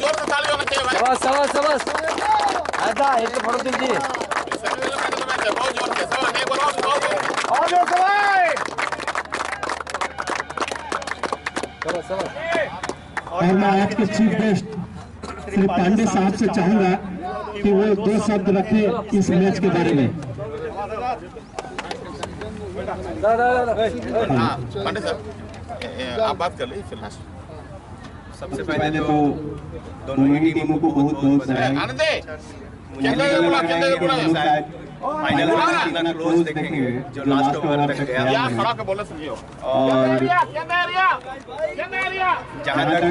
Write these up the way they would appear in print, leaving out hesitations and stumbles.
जोर से ताली होना चाहिए भाई। शाबाश ऐसा एक तो फोटो दीजिए। बहुत जोर से सब नहीं बोलो और जोर से भाई। और मैं आज के चीफ गेस्ट श्री पांडे साहब से चाहूंगा कि वो 2 शब्द रखें इस मैच के बारे में। पांडे साहब आप बात कर लीजिए फिर लास्ट। सबसे पहले तो दोनों ही टीमों को बहुत बधाई। फाइनल में इतना क्लोज देखेंगे जो लास्ट ओवर तक गया। और जहाँ तक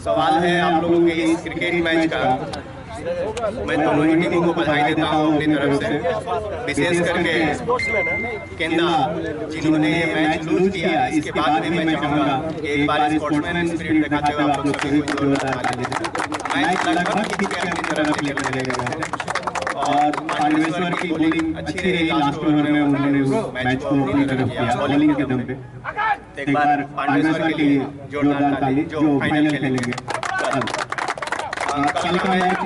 सवाल है आप लोगों के इस क्रिकेट मैच का, मैं दोनों ही टीमों को बधाई देता हूँ अपनी तरफ से, विशेष करके केंदा जिन्होंने ये मैच लूज किया। इसके बाद भी मैं चाहूँगा कि एक बार स्पोर्ट्समैन स्पिरिट दिखाते हुए आप लोग सभी को जोरदार ताली दें। मैच लगभग ठीक है अपनी तरफ लेकर गए और पांडेश्वर की बॉलिंग अच्छी रही। लास्ट ओवर में उन्होंने मैच को अपनी तरफ किया बॉलिंग के दम पे। एक बार पांडेश्वर के लिए जोरदार ताली जो फाइनल खेलेंगे। कल का मैच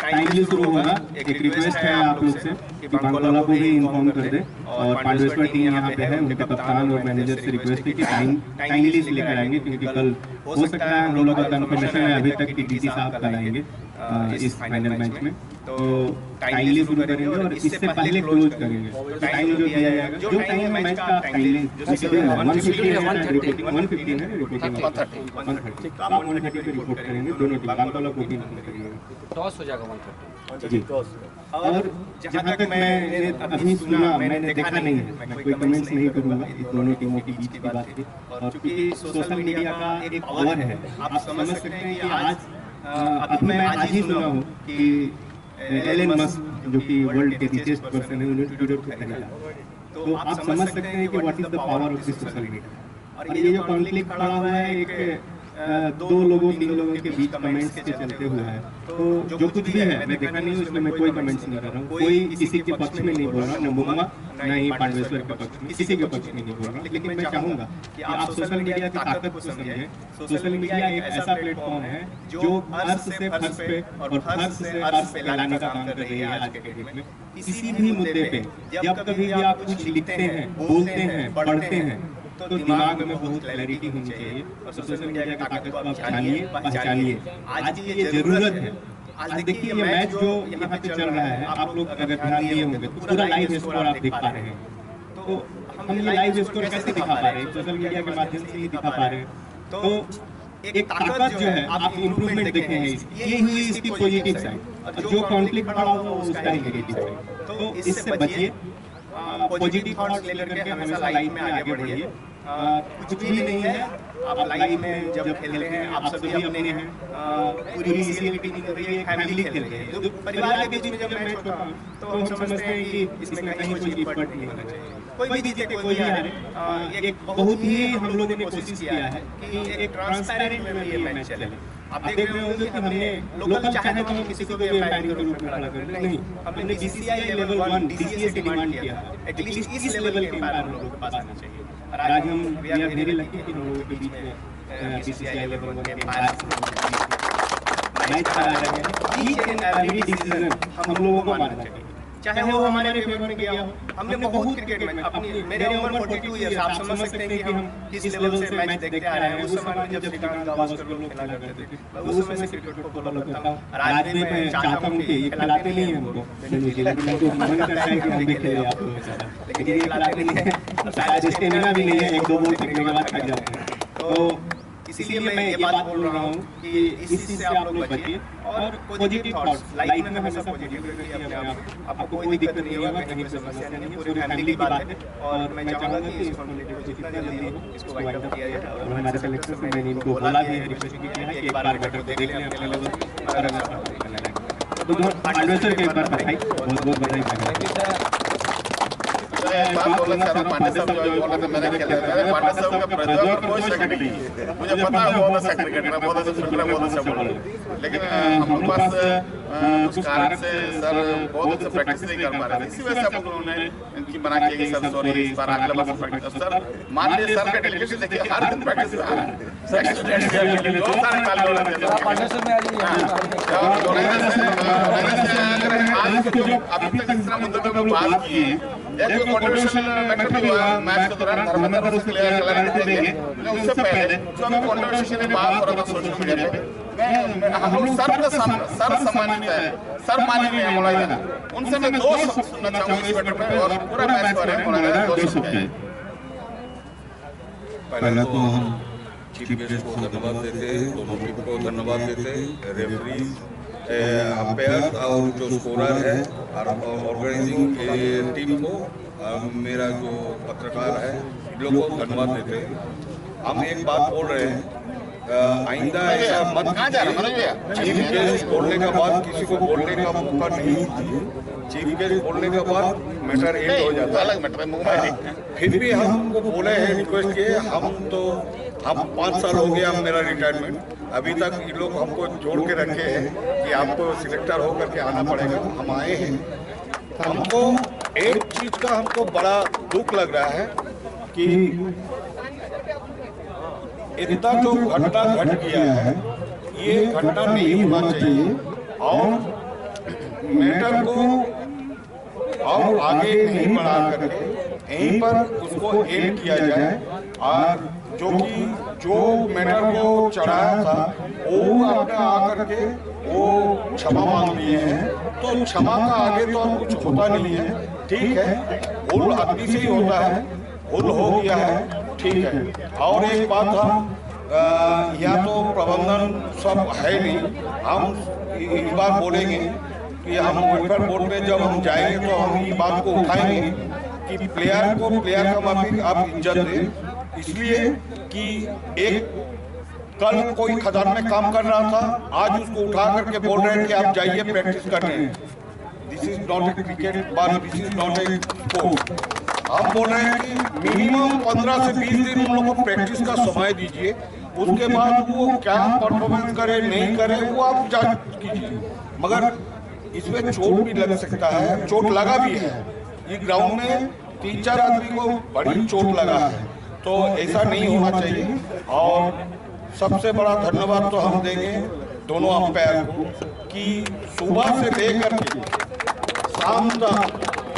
टाइमली शुरू होगा। एक रिक्वेस्ट है आप लोग से कि बांकोला को भी इन्फॉर्म कर दे और पांडेश्वर टीम यहाँ पे है, उनके कप्तान और मैनेजर से रिक्वेस्ट है कि टाइमली से लेकर आएंगे, क्योंकि कल हो सकता है हम लोगों का कंफर्मेशन है अभी तक कि डीसी साहब कल आएंगे इस फाइनल मैच में। तो टाइमली शुरू करेंगे और इससे पहले क्लोज करेंगे। तो टाइम जो दिया जाएगा, जो टाइम मैच का टाइमली 115 है रिपोर्टिंग 130 है रिपोर्टिंग 130 तो आप 130 पे रिपोर्ट करेंगे दोनों टीम बांकोला को भी करेंगे। टॉस हो जाएगा 130 जी। और जहाँ तक मैंने अभी सुना, मैंने देखा नहीं है, मैं कोई कमेंट्स नहीं करूँगा इस दोनों टीमों की बीच की बात की। और क्योंकि सोशल मीडिया का एक पावर है, आप समझ सकते हैं कि आज अभी मैं आज ही सुना हूँ कि एलन मस्क जो कि वर्ल्ड के रिचेस्ट पर्सन है, उन्होंने ट्विटर पे कहा। तो आप समझ सकते हैं कि what is the power of this social media. और ये जो कॉन्फ्लिक्ट खड़ा हुआ है एक 2 लोगों 3 लोगों के बीच कमेंट्स के चलते हुए है, तो जो कुछ भी है मैं देखा नहीं हूँ, इसमें मैं कोई कमेंट्स नहीं कर रहा हूँ, कोई किसी के पक्ष में नहीं बोल रहा, न मुंगा न ही पांडेश्वर के पक्ष में, किसी के पक्ष में नहीं बोल रहा। लेकिन मैं चाहूँगा कि आप सोशल मीडिया की ताकत को समझें। सोशल मीडिया एक ऐसा प्लेटफॉर्म है जो अर्श से फर्श पे और फर्श से अर्श पे लाने का काम कर रही है आज के डेट में। किसी भी मुद्दे पे जब कभी भी आप कुछ लिखते हैं, बोलते हैं, पढ़ते हैं, तो दिमाग में बहुत क्लैरिटी होनी चाहिए। और सोशल मीडिया की ताकत को आप जानिए, पहचानिए। आज की ये जरूरत है। आज देखिए ये मैच जो यहाँ पे चल रहा है, आप लोग अगर ध्यान दिए होंगे तो पूरा लाइव स्कोर आप देख पा रहे हैं। तो हम ये लाइव स्कोर कैसे दिखा पा रहे हैं? सोशल मीडिया के माध्यम से ही दिखा पा रहे हैं। तो एक ताकत जो है, आप इम्प्रूवमेंट देखे हैं, ये हुई इसकी पॉजिटिव साइड, और जो कॉन्फ्लिक्ट खड़ा हुआ उसका ही नेगेटिव साइड। तो इससे बचिए, पॉजिटिव थॉट्स लेकर के हमेशा लाइफ में आगे बढ़िए। कुछ भी नहीं है, आप लाइफ में जब खेलते हैं आप सभी अपने हैं, पूरी इसलिए मीटिंग हो रही है, फैमिली खेल रहे हैं, जो परिवार के बीच में जब मैच होता है तो हम समझते हैं कि इसमें कहीं कोई इफर्ट नहीं होना चाहिए। कोई भी जीते कोई भी हारे, एक बहुत ही हम लोगों ने कोशिश किया है कि एक ट्रांसपेरेंट में ये मैच चले। आप देख रहे होंगे कि हमने लोकल चाहे तो हम किसी को भी एम्पायरिंग के रूप में खड़ा कर रहे नहीं, हमने बीसीसीआई लेवल 1 डीसीए से डिमांड किया एटलीस्ट इस लेवल के एम्पायर हम लोगों के पास आना चाहिए। और आज हम वी आर वेरी लकी कि हम लोगों के बीच में बीसीसीआई लेवल 1 के एम्पायर मैच करा रहे हैं। ईच एंड एवरी डिसीजन हम लोगों को मानना चाहिए, चाहे वो हमारे फेवर में गया हो। हमने बहुत क्रिकेट में अपनी, मेरे उम्र 42 ईयर्स, आप समझ सकते हैं कि हम किस लेवल से मैच देखते आ रहे हैं। उस समय जब श्रीकांत गावस्कर लोग खेला करते थे, उस समय से क्रिकेट को फॉलो करता हूं। और आज भी मैं चाहता हूं कि ये खिलाते नहीं हैं हमको, लेकिन उनको मन करता है कि हम भी खेलें आप लोगों के साथ, लेकिन ये खिलाते नहीं है, शायद स्टेमिना भी नहीं है, 1-2 बॉल फेंकने के बाद थक जाते हैं। तो इसीलिए मैं ये बात बोल रहा हूँ कि इस चीज़ से आप लोग बचिए और पॉजिटिव थॉट्स लाइफ में हमेशा पॉजिटिव रखिए अपने आप। आपको कोई दिक्कत नहीं होगा, कहीं से समस्या नहीं है, पूरी फैमिली की बात है। और मैं चाहूँगा कि इस कम्युनिटी को जितना जल्दी हो इसको वाइड अप किया जाए। और हमारे सेलेक्शन में मैंने इनको बोला भी है, रिक्वेस्ट किया है कि एक बार बेटर देख लें अपने लेवल और अगर पांडेश्वर के एक बार बधाई, बहुत बहुत बधाई। बात बोला सर पांडे साहब जो बोला था मैंने खेला पांडे साहब का प्रतिभा पर कोई शक नहीं है, मुझे पता है बहुत अच्छा क्रिकेटर है, बहुत अच्छा शूटर है, बहुत अच्छा बॉलर है, लेकिन हम लोग पास कुछ कारण से सर बहुत अच्छा प्रैक्टिस नहीं कर पा रहे थे, इसी वजह से हम लोगों ने इनकी बना के कि सर सॉरी इस बार अगला बार प्रैक्टिस सर मान लीजिए सर का डेलीगेशन देखिए हर दिन प्रैक्टिस में आ रहा है, दो सारे साल हो रहे थे पार्टनरशिप में आ आज के जो अभी तक इस तरह मुद्दे पे बात की है, एक कंट्रीब्यूशन मैटर भी हुआ मैच के दौरान धर्मेंद्र उसके लिए क्लैरिटी देंगे, उससे पहले जो अभी कंट्रीब्यूशन की बात हो रहा था सोशल मीडिया पे हम लोग सर सम्मानित है, सर माननीय है मौलाना, उनसे मैं दो शब्द सुनना चाहूंगा इस मैटर पे और पूरा मैच के बारे में मौलाना दो शब्द कहें। पहले तो हम चीफ गेस्ट को धन्यवाद देते हैं, दोनों टीम को धन्यवाद देते हैं, रेफरी, अंपायर और जो स्कोरर है और ऑर्गेनाइजिंग टीम को, मेरा जो पत्रकार है, इन लोगों को धन्यवाद देते हैं। हम एक बात बोल रहे हैं, आइंदा ऐसा मत कीजिए, चीफ गेस्ट बोलने के बाद किसी को बोलने का मौका नहीं दीजिए, चीफ गेस्ट बोलने के बाद मैटर एंड हो जाता है, अलग मैटर है। फिर भी हमको बोले हैं, रिक्वेस्ट किए, हम 5 साल हो गया मेरा रिटायरमेंट, अभी तक ये लोग हमको जोड़ के रखे हैं कि आपको सिलेक्टर होकर के आना पड़ेगा, हम आए हैं। हमको एक चीज का हमको बड़ा दुख लग रहा है कि इतना जो घटना घट गया है, ये घटना नहीं होना चाहिए और मैटर को और आगे नहीं बढ़ा करके यहीं पर उसको एंड किया जाए, और जो मैटर को चढ़ाया था वो आपने आकर के वो क्षमा मांग लिए हैं, तो क्षमा का आगे तो अब कुछ होता नहीं है, ठीक है, भूल आदमी से ही होता है, भूल हो गया है, ठीक है। और एक बात हम या तो प्रबंधन सब है नहीं, हम इस बार बोलेंगे कि हम वेलफेयर बोर्ड में जब हम जाएंगे तो हम ये बात को उठाएंगे कि प्लेयर का माफी आप इज्जत दें, इसलिए कि एक कल कोई खदान में काम कर रहा था, आज उसको उठा करके बोल रहे हैं कि आप जाइए प्रैक्टिस करने, this is not a cricket bar, this is not a sport. हम बोल रहे हैं कि मिनिमम 15 से 20 दिन उन लोगों को प्रैक्टिस का समय दीजिए, उसके बाद वो क्या परफॉर्मेंस करे नहीं करे वो आप जांच कीजिए, मगर इसमें चोट भी लग सकता है, चोट लगा भी है, ये ग्राउंड में 3-4 आदमी को बड़ी चोट लगा है, तो ऐसा नहीं होना चाहिए। और सबसे बड़ा धन्यवाद तो हम देंगे दोनों अंपायर को कि सुबह से लेकर के शाम तक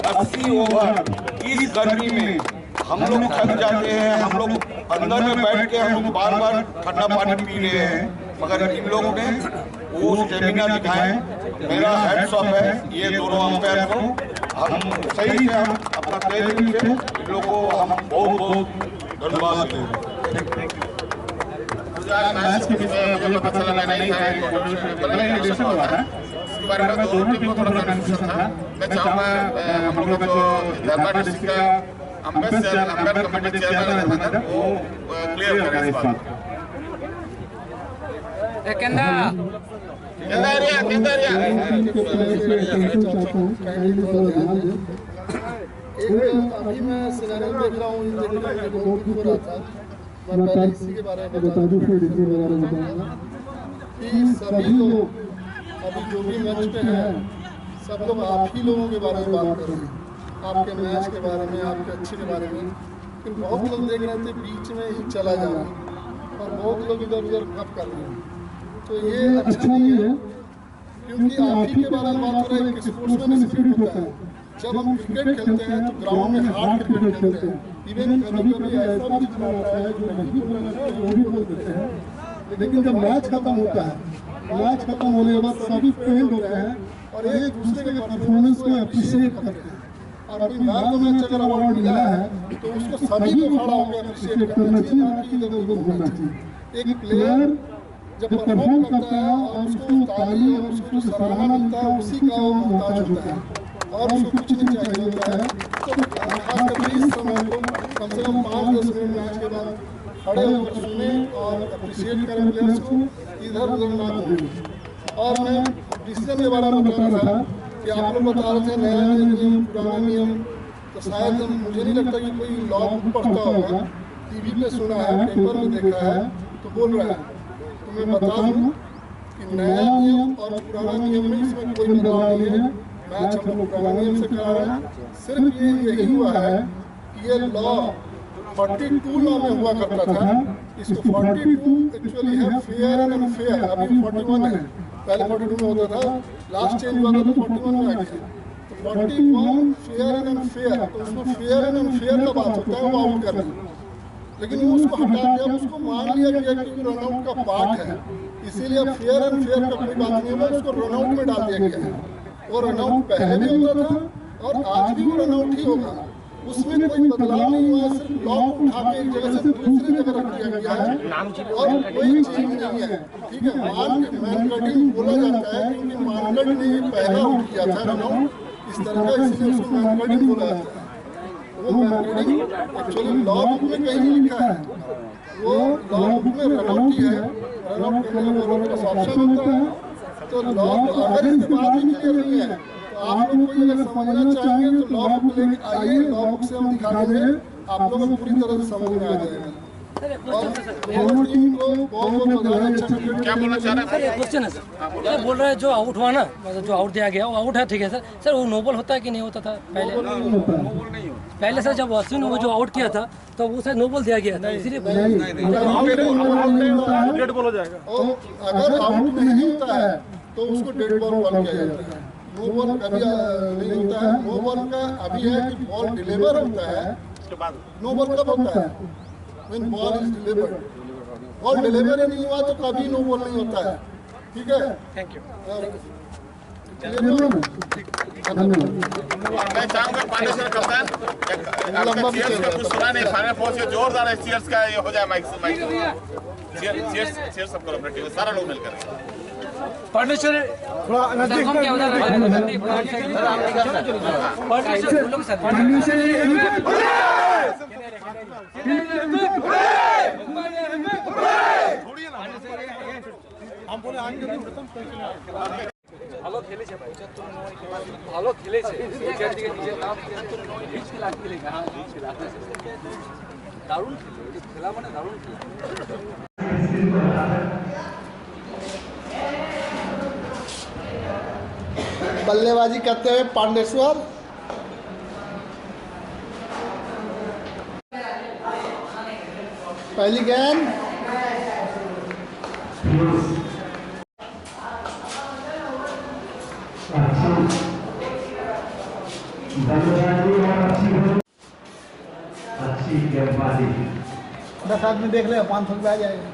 80 ओवर इस गर्मी में हम लोग थक जाते हैं, हम लोग अंदर में बैठ के हम लोग बार ठंडा पानी पी रहे हैं, मगर इन लोगों ने वो स्टेमिना दिखाए, मेरा हैट्स ऑफ है ये दोनों अंपायर को, हम सही से हम अपना तय दिल से इन लोगों को हम बहुत धन्यवाद देंगे। मैच के विषय मुझे पता चला नहीं था, कंट्रीब्यूशन हुआ था, इसके बारे में दोनों टीम को थोड़ा कंफ्यूजन था। मैं चाहूँगा हम लोग जो धनबाद डिस्ट्रिक्ट का अंपायर कमेटी चेयरमैन है वो क्लियर करें इस बात को। केंदा एरिया अभी मैं सिनेरियो देख रहा हूँ, बहुत कुछ हो रहा था, मैं पहले इसी के बारे में बता दूँ कि सभी लोग अभी जो भी मैच पे हैं सब लोग आप ही लोगों के बारे में बात कर रहे हैं, आपके मैच के बारे में, आपके अच्छे के बारे में, लेकिन बहुत लोग देख रहे थे बीच में ही चला जा रहा है और बहुत लोग इधर उधर खप कर रहे हैं, तो ये अच्छा नहीं है, क्योंकि आप ही के बारे में बात हो रहा है। एक स्पोर्ट्समैन स्पिरिट होता है, जब हम क्रिकेट खेलते हैं तो ग्राउंड में हार्ड क्रिकेट खेलते हैं, इवन कभी कभी ऐसा भी चला होता है जो नहीं बोलना चाहिए वो भी बोल देते हैं, लेकिन जब मैच खत्म होता है, मैच खत्म होने के बाद सभी ट्रेंड होते हैं और एक दूसरे के परफॉर्मेंस को अप्रिशिएट करते हैं, और कोई मैच का मैच अगर अवार्ड मिला है तो उसको सभी को खड़ा होकर अप्रिशिएट करना चाहिए, ना कि इधर उधर घूमना चाहिए। एक प्लेयर जब परफॉर्म करता है और उसको ताली और उसको सराहना मिलता है, उसी का वो मोहताज होता है और उसको कुछ नहीं चाहिए होता है। तो खास करके इस समय को कम से कम 5-10 मिनट मैच के बाद खड़े होकर सुने और अप्रिशिएट करें प्लेयर्स को, इधर उधर ना घूमें। और मैं डिसीजन के बारे में बता रहा था कि आप लोग बता रहे थे नया नियम पुराना नियम, तो शायद मुझे नहीं लगता कि कोई लॉ बुक पढ़ता होगा, टीवी पे सुना है, पेपर में देखा है तो बोल रहा है। तो मैं बता दूं कि नया नियम और पुराना नियम में इसमें कोई बदलाव नहीं है। मैच हम लोग पुराना नियम से करा रहे हैं। सिर्फ यही हुआ है कि ये लॉ 42 लॉ में हुआ करता था, इसको 42 एक्चुअली है फेयर एंड अनफेयर। अभी 41 है, पहले 42 में होता था, लास्ट चेंज हुआ था तो 41 में आ गया। 41 फेयर एंड अनफेयर, तो उसमें फेयर एंड अनफेयर का बात होता है वो आउट करना, लेकिन वो उसको हटा दिया, उसको मान लिया गया कि रनआउट का पार्ट है, इसीलिए अब फेयर एंड फेयर का कोई बात नहीं है, उसको रनआउट में डाल दिया गया है। और रनआउट पहले भी होता था और आज भी वो रनआउट ही होगा, उसमें कोई बदलाव नहीं हुआ। सिर्फ लॉ को उठा के एक जगह से दूसरी जगह रख दिया गया है और कोई चेंज नहीं है। ठीक है, मैनकटिंग बोला जाता है क्योंकि मानकट ने पहला उठ किया था रनआउट इस तरह का, इसलिए उसको मैनकटिंग बोला जाता है। वो मैनकटिंग एक्चुअली लॉ बुक में कहीं नहीं लिखा है, वो लॉ बुक में रनआउट ही है। रनआउट करने का बोलो तो ऑप्शन होता है। तो लॉ अगर इसके बाद भी क्लियर नहीं है तो आप लोग कोई अगर समझना चाहेंगे तो लॉ बुक लेके आइए, लॉ बुक से हम दिखा देंगे, आप लोगों को पूरी तरह से समझ में आ जाएगा। और टीम को बहुत बधाई। अच्छा क्या बोलना चाह रहे हैं? सर एक क्वेश्चन है सर, ये बोल रहे हैं जो आउट हुआ ना, मतलब जो आउट दिया गया वो आउट है, ठीक है सर। सर वो नोबल होता है कि नहीं होता था पहले सर जब अश्विन वो जो आउट किया था तो वो सर नोबल दिया गया था, इसीलिए डेड बॉल हो जाएगा। और अगर आउट नहीं होता है तो उसको डेड बॉल बॉल किया जाता है। नो बॉल कभी नहीं होता है। नो बॉल का अभी है कि बॉल डिलीवर होता है, नो बॉल कब होता है? When ball is delivered. Ball deliver नहीं हुआ तो कभी नो बॉल नहीं होता है। ठीक है, थैंक यू। मैं चाहूंगा पांडे सर कप्तान कुछ सुना नहीं, फाइनल पहुंच के जोरदार चीयर्स का ये हो जाए, माइक चीयर्स सब करो अपने टीम सारा लोग मिलकर। पांडे सर थोड़ा नजदीक ভালো খেলেছে ভাই, ভালো খেলেছে, দারুণ খেলা, মানে দারুণ খেলা। बल्लेबाजी करते हुए पांडेश्वर, पहली गेंद अच्छी गेंदबाजी। 10 आदमी देख ले 500 रुपया आ जाएगा।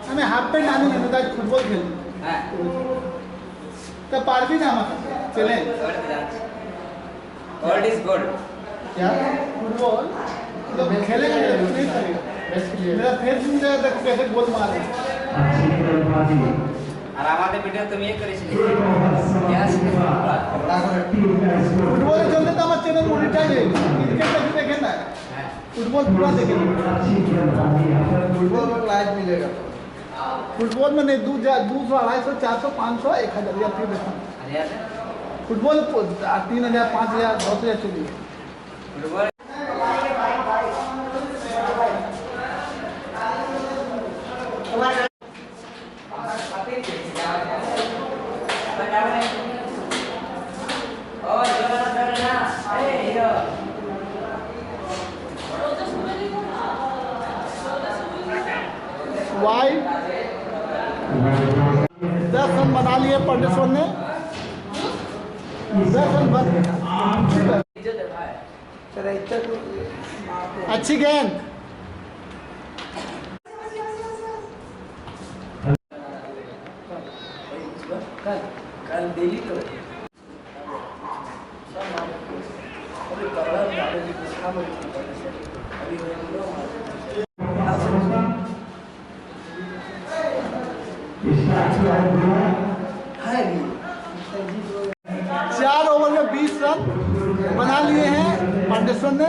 हमें हाफ पैंट आने में बताया फुटबॉल खेल तो पार भी ना चले। World is good. क्या फुटबॉल तो खेलेगा नहीं करेगा। मेरा फेस नहीं जाएगा तो कैसे गोल मारे। আর আমাদের ভিডিও তুমি এই করেছিলে फुटबॉल चलते तो हमारे चैनल मोनेटाइज क्रिकेट तक देखें ना, फुटबॉल पूरा देखें। फुटबॉल में लाइव मिलेगा। फुटबॉल में नहीं 200, 250, 400, 500, 1000 या फिर फुटबॉल 3000, 5000, 10000 चलिए। फुटबॉल वाइड 10 रन बना लिए पांडेश्वर ने। 10 रन बन अच्छी गेंद। कल दिल्ली तो चार ओवर में 20 रन बना लिए हैं पांडेश्वर ने।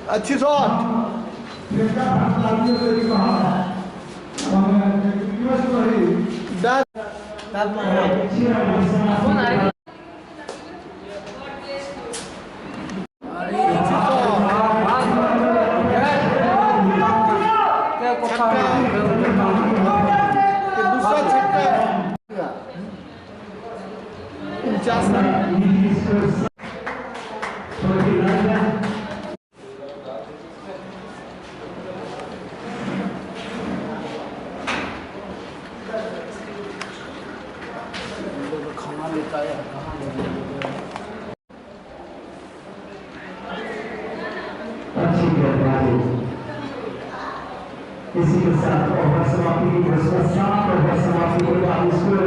अच्छी शॉट। दूसरा छक्का 49 इसी के साथ ओवर समाप्ति की 7 ओवर समाप्ति के बाद स्कोर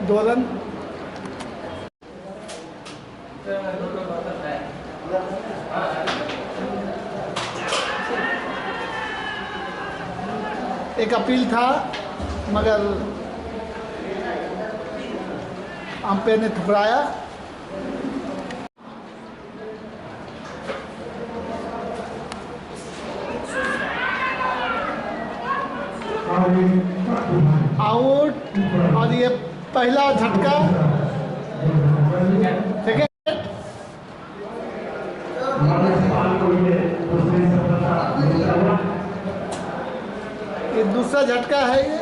2 रन। एक अपील था मगर अंपायर ने ठुकराया। आउट। और ये पहला झटका सेकेंड ये दूसरा झटका है ये।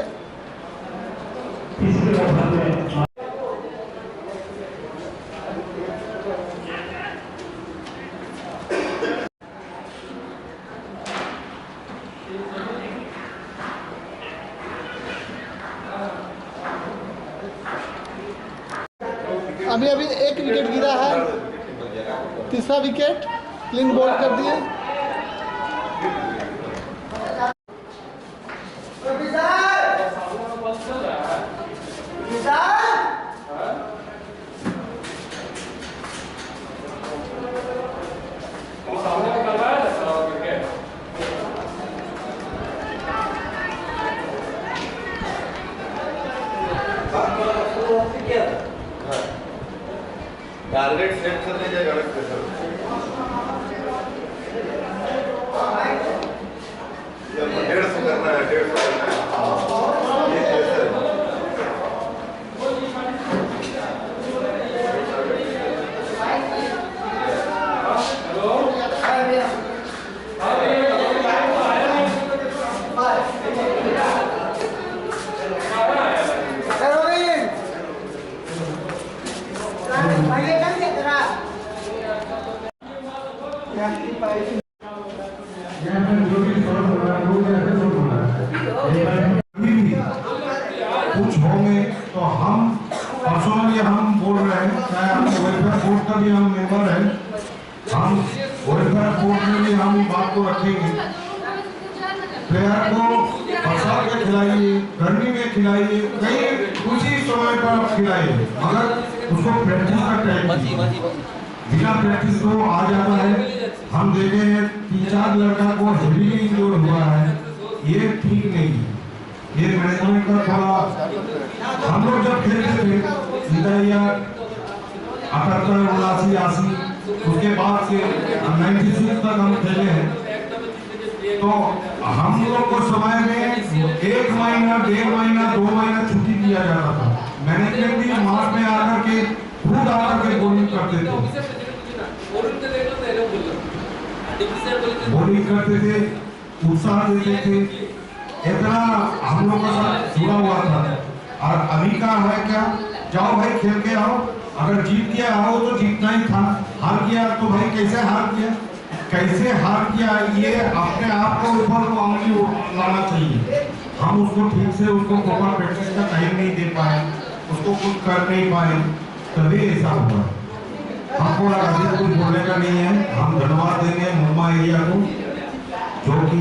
अभी अभी एक विकेट गिरा है, तीसरा विकेट क्लीन बॉल कर दिए। टारगेट सेट करने के गलत प्रेशर ये 150 करना है 150 करना है। ये कैसे कुछ होंगे तो हम पर्सनली हम बोल रहे हैं, चाहे हम वेलफेयर बोर्ड का भी हम मेंबर हैं, हम वेलफेयर बोर्ड में भी हम बात को रखेंगे। प्लेयर को बरसात में खिलाइए, गर्मी में खिलाइए, कहीं उसी समय पर खिलाइए, मगर उसको प्रैक्टिस का टाइम बिना प्रैक्टिस को आ जाता है। हम देखे हैं 3-4 लड़का को हेवी इंजोर हुआ है, ये ठीक नहीं है। ये मैनेजमेंट का थोड़ा, हम लोग जब खेलते थे 78, 79, 80 उसके बाद से 96 तक हम खेले हैं, तो हम लोग को समय में 1 महीना, 1.5 महीना, 2 महीना छुट्टी दिया जाता था। मैनेजमेंट भी मार्च में आकर के खुद आकर के बॉलिंग करते थे, बॉलिंग करते थे, उत्साह देते थे, इतना हम लोग का साथ जुड़ा हुआ था। और अभी का है क्या, जाओ भाई खेल के आओ, अगर जीत गया आओ तो जीतना ही था, हार गया तो भाई कैसे हार गया, कैसे हार किया, ये अपने आप को ऊपर उंगली लाना चाहिए। हम उसको ठीक से उसको प्रॉपर प्रैक्टिस का टाइम नहीं दे पाए, उसको कुछ कर नहीं पाए, तभी ऐसा हुआ। हमको अधिक कुछ बोलने का नहीं है। हम धन्यवाद देंगे मुंबई एरिया को, जो कि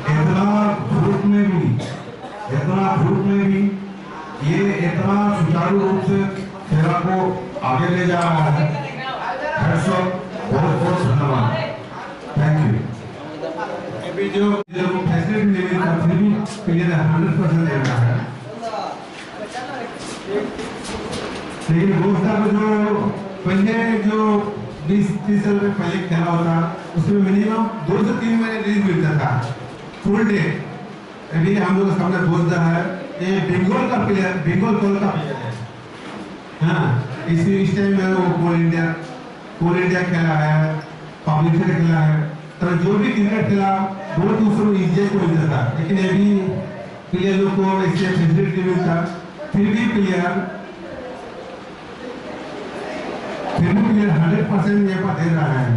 इतना धूप में भी ये इतना सुचारू रूप से खेला को आगे ले जा रहा है। बहुत बहुत धन्यवाद, थैंक यू। अभी जो फैसिलिटी ले रही है 100% दे रहा है। लेकिन बोलता को जो पहले जो 20-30 साल में पहले खेला होता उसमें मिनिमम 2 से 3 महीने रिलीज मिलता था फुल डे। अभी हम लोग सामने बोलता है ये बंगाल का प्लेयर, बंगाल कॉल का प्लेयर है। हाँ, इस टाइम में वो कोल इंडिया खेला है, पब्लिक खेला है, तो जो भी क्रिकेट खेला बहुत दूसरों इंडिया को मिलता था। लेकिन अभी प्लेयर लोग को ऐसे फैसिलिटी मिलता, फिर भी प्लेयर 100% ये पर दे रहा है,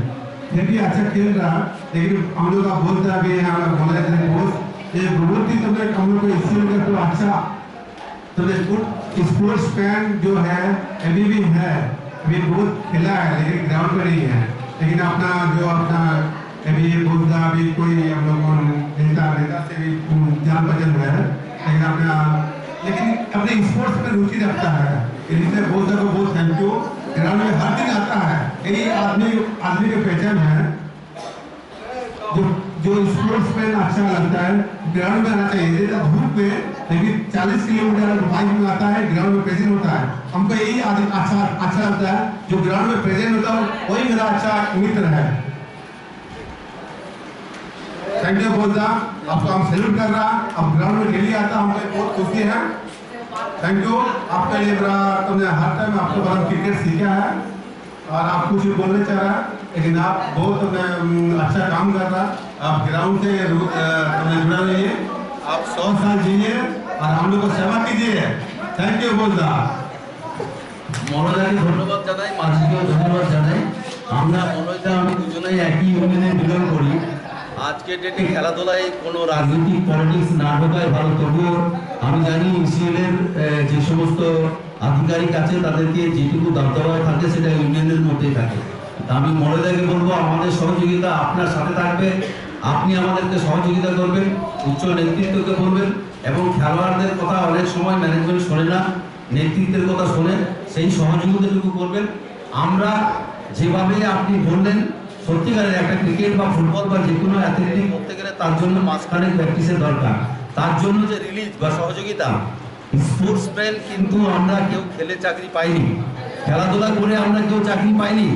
फिर भी अच्छा खेल रहा। लेकिन हम लोग का बोलता भी है, हमारा बोला जाता है दोस्त ये बहुत ही तुमने हम लोग को इश्यू का तो अच्छा तुमने गुड स्पोर्ट्स फैन जो है अभी भी है, अभी बहुत खेला है लेकिन ग्राउंड पर नहीं है। लेकिन अपना जो अपना अभी बोलता अभी कोई हम लोग नेता से भी जान पहचान है, लेकिन अपना लेकिन अपने स्पोर्ट्स में रुचि रखता है। इसलिए बोलता को बहुत थैंक यू। ग्राउंड में हर दिन आता है, यही आदमी की पहचान है। जो स्पोर्ट्स में अच्छा लगता है ग्राउंड में आना चाहिए। धूप में लेकिन 40 किलोमीटर बाइक में आता है, ग्राउंड में प्रेजेंट होता है। हमको यही अच्छा लगता है, जो ग्राउंड में प्रेजेंट होता है वही मेरा अच्छा मित्र है। थैंक यू बोलता, आपको हम सैल्यूट कर रहा। अब ग्राउंड में डेली आता, हमको बहुत खुशी है। थैंक यू आपका ये बड़ा तुमने हर टाइम आपको बड़ा क्रिकेट सीखा है और आप कुछ बोलना चाह रहा है, लेकिन आप बहुत अच्छा काम कर रहा। आप ग्राउंड से तुमने जुड़ा रहिए, आप 100 साल जिए और हम लोग को सेवा कीजिए। थैंक यू बोलता। মনোজাকে ধন্যবাদ জানাই, মাঝিকেও ধন্যবাদ জানাই। আমরা মনোজা আমি দুজনেই একই ইউনিয়নে বিলং করি। আজকে ডেটে খেলাধুলায় কোনো রাজনৈতিক পলিটিক্স না ঢোকায় ভালো, তবুও আমি জানি ইসিএল এর যে সমস্ত আধিকারিক আছে তাদেরকে যেটুকু দায়িত্ব থাকে সেটা ইউনিয়নের মধ্যেই থাকে। আমি মনোজাকে বলবো আমাদের সহযোগিতা আপনার সাথে থাকবে, আপনি আমাদেরকে সহযোগিতা করবেন, উচ্চ নেতৃত্বকে বলবেন এবং খেলোয়াড়দের কথা অনেক সময় ম্যানেজমেন্ট শোনে না, নেতৃত্বের কথা শোনে, সেই সহযোগিতাটুকু করবেন। আমরা যেভাবে আপনি বললেন সত্যিকারের একটা ক্রিকেট বা ফুটবল বা যে কোনো অ্যাথলেটিক করতে গেলে তার জন্য মাঝখানে প্র্যাকটিসের দরকার, তার জন্য যে রিলিজ বা সহযোগিতা স্পোর্টসম্যান কিন্তু আমরা কেউ খেলে চাকরি পাইনি, খেলাধুলা করে আমরা কেউ চাকরি পাইনি।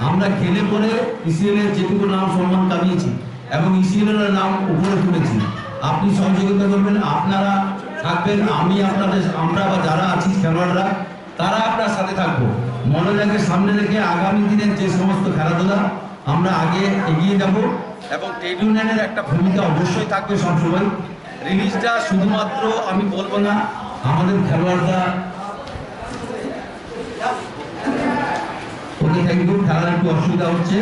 আমরা খেলে পরে ইসিএল এর যেটুকু নাম সম্মান কামিয়েছি এবং ইসিএল এর নাম উপরে তুলেছি। আপনি সহযোগিতা করবেন, আপনারা থাকবেন, আমি আপনাদের আমরা বা যারা আছি খেলোয়াড়রা তারা আপনার সাথে থাকবো। মনোজাকে সামনে রেখে আগামী দিনের যে সমস্ত খেলাধুলা আমরা আগে এগিয়ে যাব এবং ট্রেড ইউনিয়নের একটা ভূমিকা অবশ্যই থাকবে সবসময়। রিলিজটা শুধুমাত্র আমি বলবো না, আমাদের খেলোয়াড়রা ওকে থ্যাংক ইউ। খেলার একটু অসুবিধা হচ্ছে।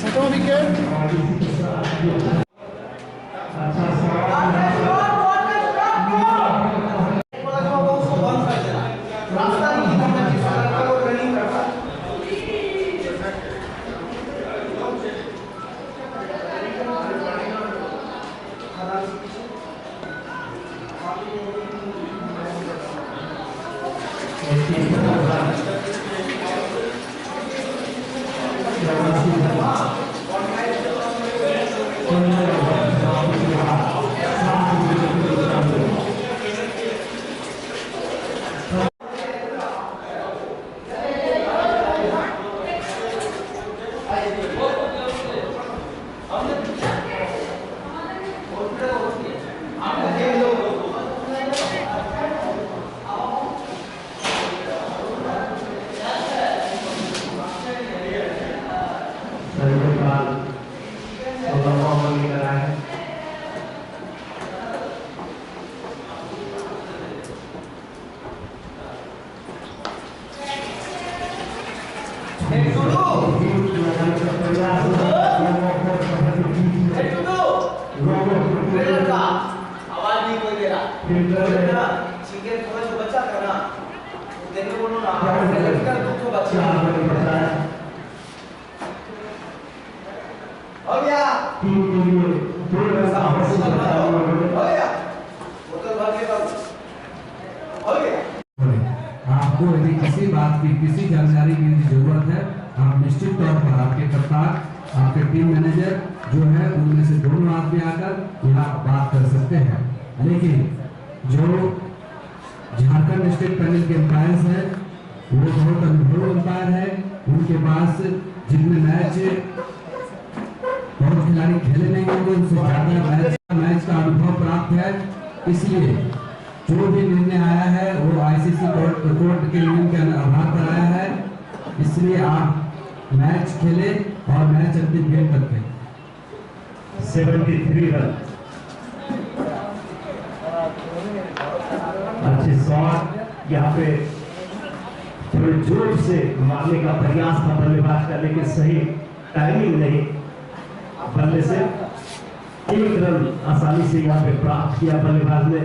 छठवां विकेट आपको यदि किसी बात की किसी जानकारी की जरूरत है, आप निश्चित तौर पर आपके कप्तान, आपके टीम मैनेजर जो है उनमें से दोनों आदमी आकर यहाँ बात कर सकते हैं, लेकिन जो झारखंड स्टेट पैनल के एम्पायर्स हैं वो बहुत अनुभवी एम्पायर है। उनके पास जितने मैच बहुत खिलाड़ी खेले नहीं होंगे उनसे ज्यादा मैच का अनुभव प्राप्त है। इसलिए जो भी निर्णय आया है वो आईसीसी कोर्ट के नियम के आधार पर आया है। इसलिए आप मैच खेले और मैच अंतिम गेम तक खेले। 73 रन, अच्छे शॉट यहाँ पे थोड़े जोर से मारने का प्रयास था बल्लेबाज का, लेकिन सही टाइमिंग नहीं। बल्ले से 1 रन आसानी से यहाँ पे प्राप्त किया बल्लेबाज ने।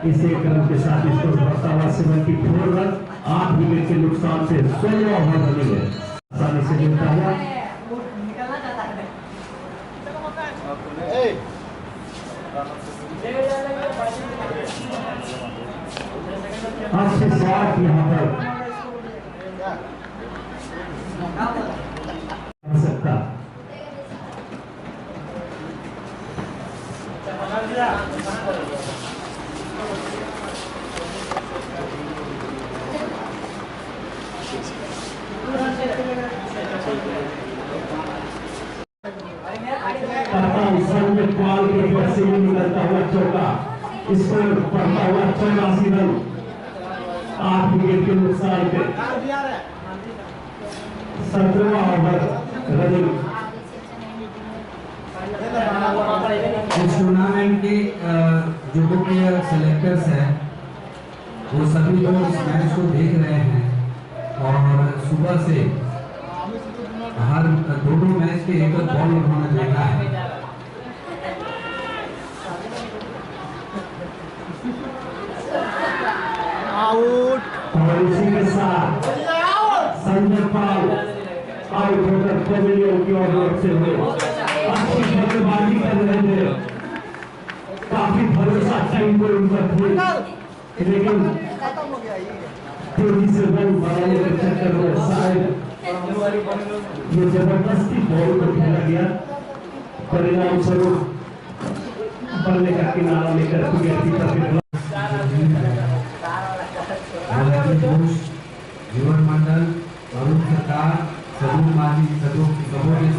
इस 1 रन के साथ इसको बढ़ता हुआ 74 रन, 8 विकेट के नुकसान से 16 ओवर बनी है, आसानी से मिलता हुआ। अच्छे शॉट यहाँ पर सकता संजय पाल के घर से निकलता हुआ चौका, इसको पड़ता हुआ 84 रन, 8 विकेट के नुकसान पे 17वां ओवर रनिंग। इस टूर्नामेंट के जो भी सेलेक्टर्स हैं वो सभी लोग इस मैच को देख रहे हैं और सुबह से हर दोनों मैच के एक बॉल उठाना देखा है। आउट और इसी के साथ संजय पाल आउट होकर पवेलियन की ओर लौटते हुए अच्छी बल्लेबाजी कर रहे थे। काफी भरोसा टाइम पर उन पर थी, लेकिन तेजी से रन बनाने के चक्कर में शायद ये जबरदस्ती बॉल को खेला गया। परिणाम स्वरूप बल्ले का किनारा लेकर विकेट कीपर जीवन मंडल, अरुण सरकार, सदूर माजी, सबों ने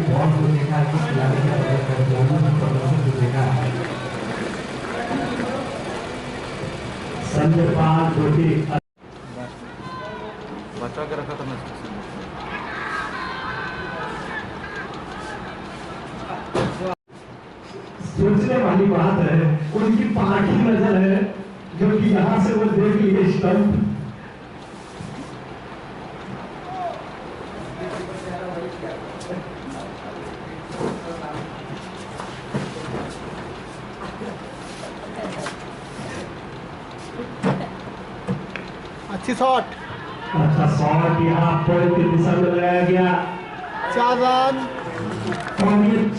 बॉल को देखा है, कुछ खिलाड़ी के प्रदर्शन को देखा है। संजय पाल जो कि बचा के रखा था मैच। सोचने वाली बात है, उनकी पार्टी नजर है जो कि यहाँ से वो देख लिए स्टंप। अच्छी शॉट, अच्छा शॉट यहाँ पर की दिशा में लगाया गया। 4 रन,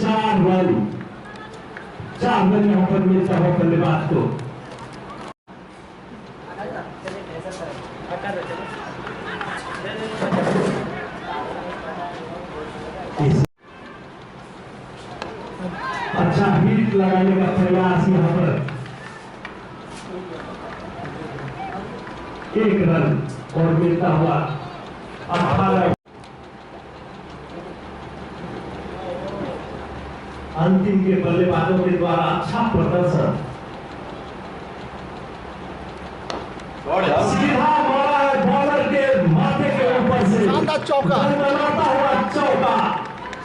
4 रन, 4 रन यहाँ पर मिलता है बल्लेबाज को। अच्छा हिट लगाने का प्रयास यहाँ पर, 1 रन और मिलता हुआ 18। अंतिम के बल्लेबाजों के द्वारा अच्छा प्रदर्शन, सीधा मारा है बॉलर के माथे के ऊपर से, शानदार चौका, बनाता हुआ चौका,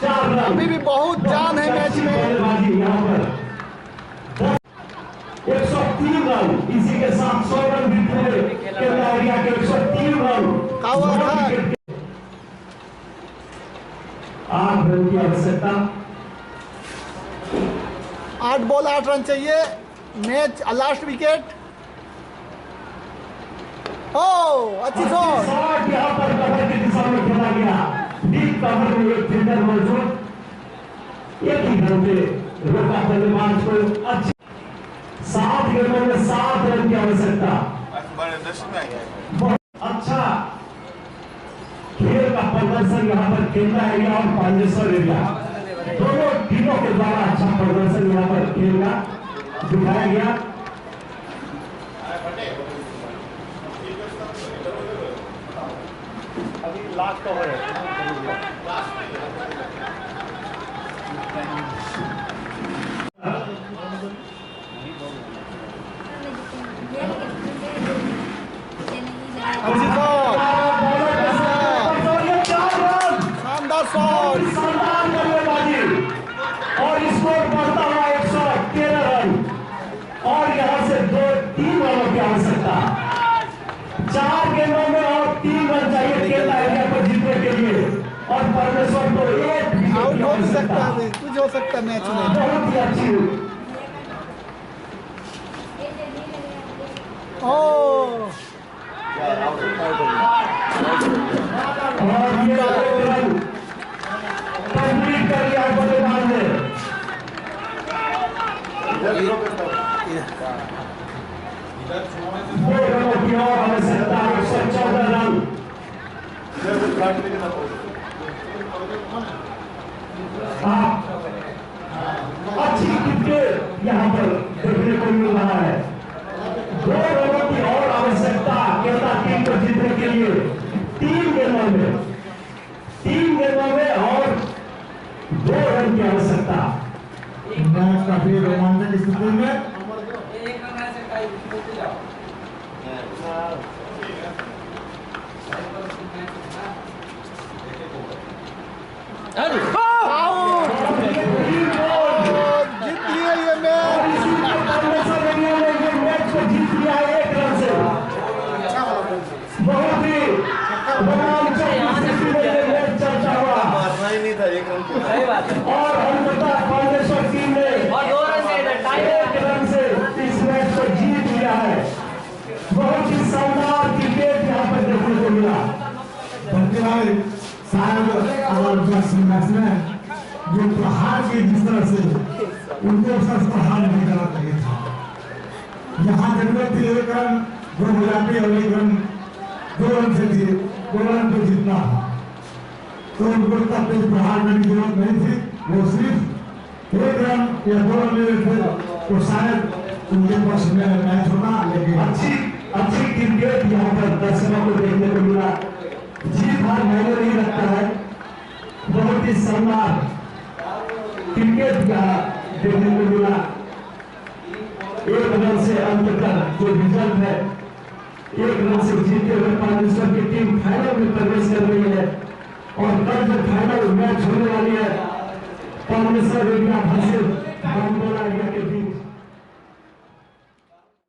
4 रन। अभी भी बहुत जान है मैच में। बल्लेबाजी यहाँ पर 103 रन, इसी के साथ 100 रन भी पूरे के 103 रन का हुआ था। 8 रन की आवश्यकता, 8 बॉल 8 रन चाहिए। Match last wicket. ओ अच्छी शॉट, यहाँ पर कवर की दिशा में खेला गया। डीप कवर में एक फील्डर मौजूद, एक ही रन पे रोका बल्लेबाज को। अच्छी 7 गेंदों में 7 रन की आवश्यकता। अच्छा खेल का प्रदर्शन यहाँ पर केंद्र एरिया और पांडेश्वर एरिया दोनों टीमों के द्वारा अच्छा प्रदर्शन यहाँ पर खेल का दिखाया गया। अभी लास्ट ओवर है। शानदार शॉट, शानदार बल्लेबाजी और स्कोर बढ़ता हुआ 113 रन और यहाँ से 2-3 रनों की आवश्यकता। 4 गेंदों में और 3 रन चाहिए केरला एरिया पर जीतने के लिए और परमेश्वर को एक आउट हो सकता है, कुछ हो सकता है मैच में। बहुत ही अच्छी और ये रन कंप्लीट कर लिया बल्लेबाज ने। दो रनों की और आवश्यकता, 114 रन। अच्छी क्रिकेट यहाँ पर देखने को मिल रहा है। 2 रनों की और आवश्यकता केरला टीम को जीतने के लिए। 3 गेंदों में और 2 रन की आवश्यकता। मैच काफी रोमांचक स्थिति में जीत लिया ये मैच। मैच को जीत लिया 1 रन से। बहुत ही मैच चर्चा हुआ मारना ही नहीं था 1 रन को। सही बात है। और अंततः बालेश्वर टीम ने और 2 रन से इधर टाई 1 रन से इस मैच को जीत लिया है। बहुत ही शानदार क्रिकेट यहाँ पर देखने को मिला। शायद मैच में जो प्रहार के जिस तरह से उनको सब प्रहार नहीं करना चाहिए था। यहाँ जरूरत थी 1 रन, 2 हो जाते और 1 रन 2 रन से थी, 2 रन पे जीतना था, तो उनको तब कोई प्रहार करने की जरूरत नहीं थी। वो सिर्फ 1 रन या 2 रन ले लेते तो शायद उनके पक्ष में मैच होना। लेकिन अच्छी क्रिकेट यहाँ पर दर्शकों को देखने को मिला। जीत हार मैंने नहीं रखता है, बहुत ही शानदार क्रिकेट यहाँ देखने को मिला। 1 रन से अंत तक जो रिजल्ट है, 1 रन से जीतते हुए परमेश्वर की टीम